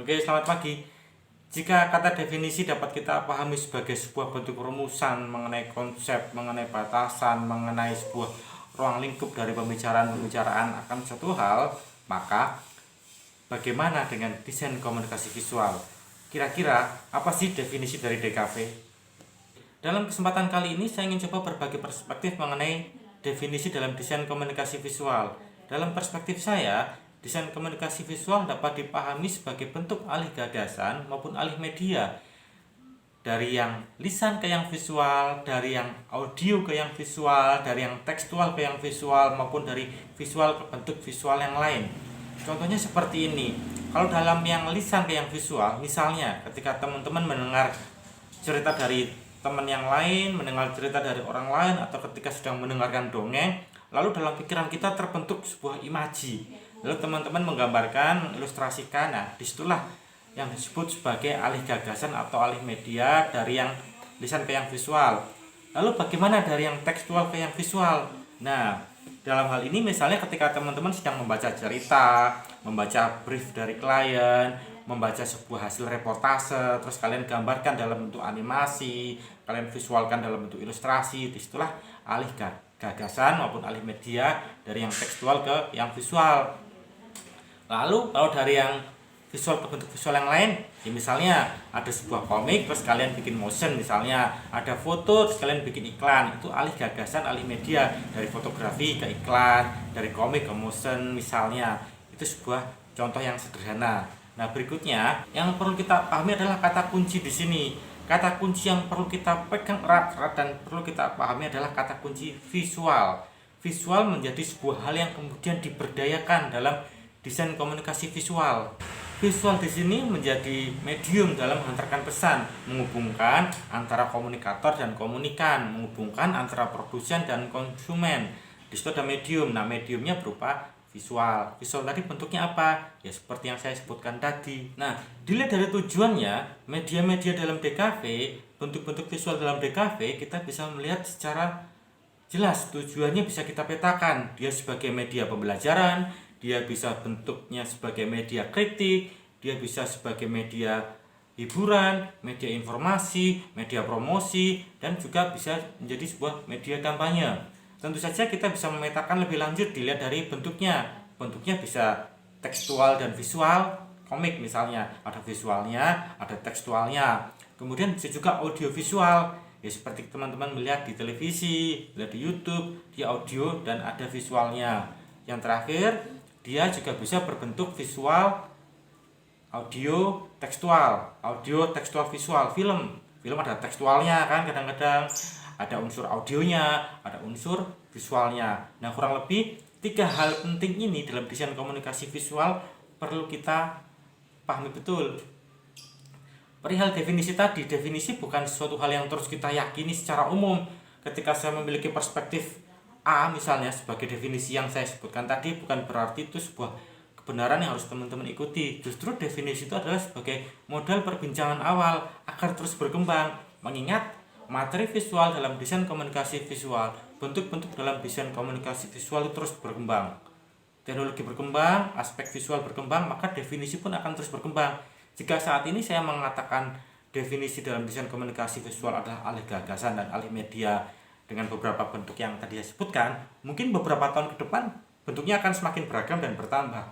Oke, selamat pagi. Jika kata definisi dapat kita pahami sebagai sebuah bentuk rumusan mengenai konsep, mengenai batasan, mengenai sebuah ruang lingkup dari pembicaraan akan suatu hal, maka bagaimana dengan desain komunikasi visual? Kira-kira apa sih definisi dari DKV? Dalam kesempatan kali ini saya ingin coba berbagi perspektif mengenai definisi dalam desain komunikasi visual. Dalam perspektif saya, desain komunikasi visual dapat dipahami sebagai bentuk alih gagasan maupun alih media, dari yang lisan ke yang visual, dari yang audio ke yang visual, dari yang tekstual ke yang visual, maupun dari visual ke bentuk visual yang lain. Contohnya seperti ini. Kalau dalam yang lisan ke yang visual, misalnya ketika teman-teman mendengar cerita dari teman yang lain, mendengar cerita dari orang lain, atau ketika sedang mendengarkan dongeng, lalu dalam pikiran kita terbentuk sebuah imaji, lalu teman-teman menggambarkan, ilustrasikan. Nah, disitulah yang disebut sebagai alih gagasan atau alih media dari yang lisan ke yang visual. Lalu bagaimana dari yang tekstual ke yang visual? Nah, dalam hal ini misalnya ketika teman-teman sedang membaca cerita, membaca brief dari klien, membaca sebuah hasil reportase, terus kalian gambarkan dalam bentuk animasi, kalian visualkan dalam bentuk ilustrasi, disitulah alih gagasan maupun alih media dari yang tekstual ke yang visual. Lalu kalau dari yang visual ke bentuk visual yang lain, ya misalnya ada sebuah komik terus kalian bikin motion, misalnya ada foto terus kalian bikin iklan, itu alih gagasan, alih media dari fotografi ke iklan, dari komik ke motion misalnya. Itu sebuah contoh yang sederhana. Nah, berikutnya yang perlu kita pahami adalah kata kunci di sini. Kata kunci yang perlu kita pegang erat-erat dan perlu kita pahami adalah kata kunci visual. Visual menjadi sebuah hal yang kemudian diberdayakan dalam desain komunikasi visual. Visual di sini menjadi medium dalam menghantarkan pesan, menghubungkan antara komunikator dan komunikan, menghubungkan antara produsen dan konsumen. Di situ ada medium. Nah, mediumnya berupa visual. Visual tadi bentuknya apa? Ya seperti yang saya sebutkan tadi. Nah, dilihat dari tujuannya, media-media dalam DKV, bentuk-bentuk visual dalam DKV, kita bisa melihat secara jelas tujuannya bisa kita petakan. Dia sebagai media pembelajaran, dia bisa bentuknya sebagai media kritik, dia bisa sebagai media hiburan, media informasi, media promosi, dan juga bisa menjadi sebuah media kampanye. Tentu saja kita bisa memetakan lebih lanjut dilihat dari bentuknya. Bentuknya bisa tekstual dan visual, komik misalnya, ada visualnya, ada tekstualnya. Kemudian bisa juga audio visual, ya seperti teman-teman melihat di televisi, melihat di YouTube, di audio dan ada visualnya. Yang terakhir, dia juga bisa berbentuk visual, audio tekstual visual. Film ada tekstualnya kan, kadang-kadang ada unsur audionya, ada unsur visualnya. Nah, kurang lebih 3 hal penting ini dalam desain komunikasi visual perlu kita pahami betul. Perihal definisi tadi, definisi bukan sesuatu hal yang terus kita yakini secara umum. Ketika saya memiliki perspektif A misalnya sebagai definisi yang saya sebutkan tadi, bukan berarti itu sebuah kebenaran yang harus teman-teman ikuti. Justru definisi itu adalah sebagai modal perbincangan awal agar terus berkembang. Mengingat materi visual dalam desain komunikasi visual, bentuk-bentuk dalam desain komunikasi visual itu terus berkembang. Teknologi berkembang, aspek visual berkembang, maka definisi pun akan terus berkembang. Jika saat ini saya mengatakan definisi dalam desain komunikasi visual adalah alih gagasan dan alih media dengan beberapa bentuk yang tadi saya sebutkan, mungkin beberapa tahun ke depan bentuknya akan semakin beragam dan bertambah.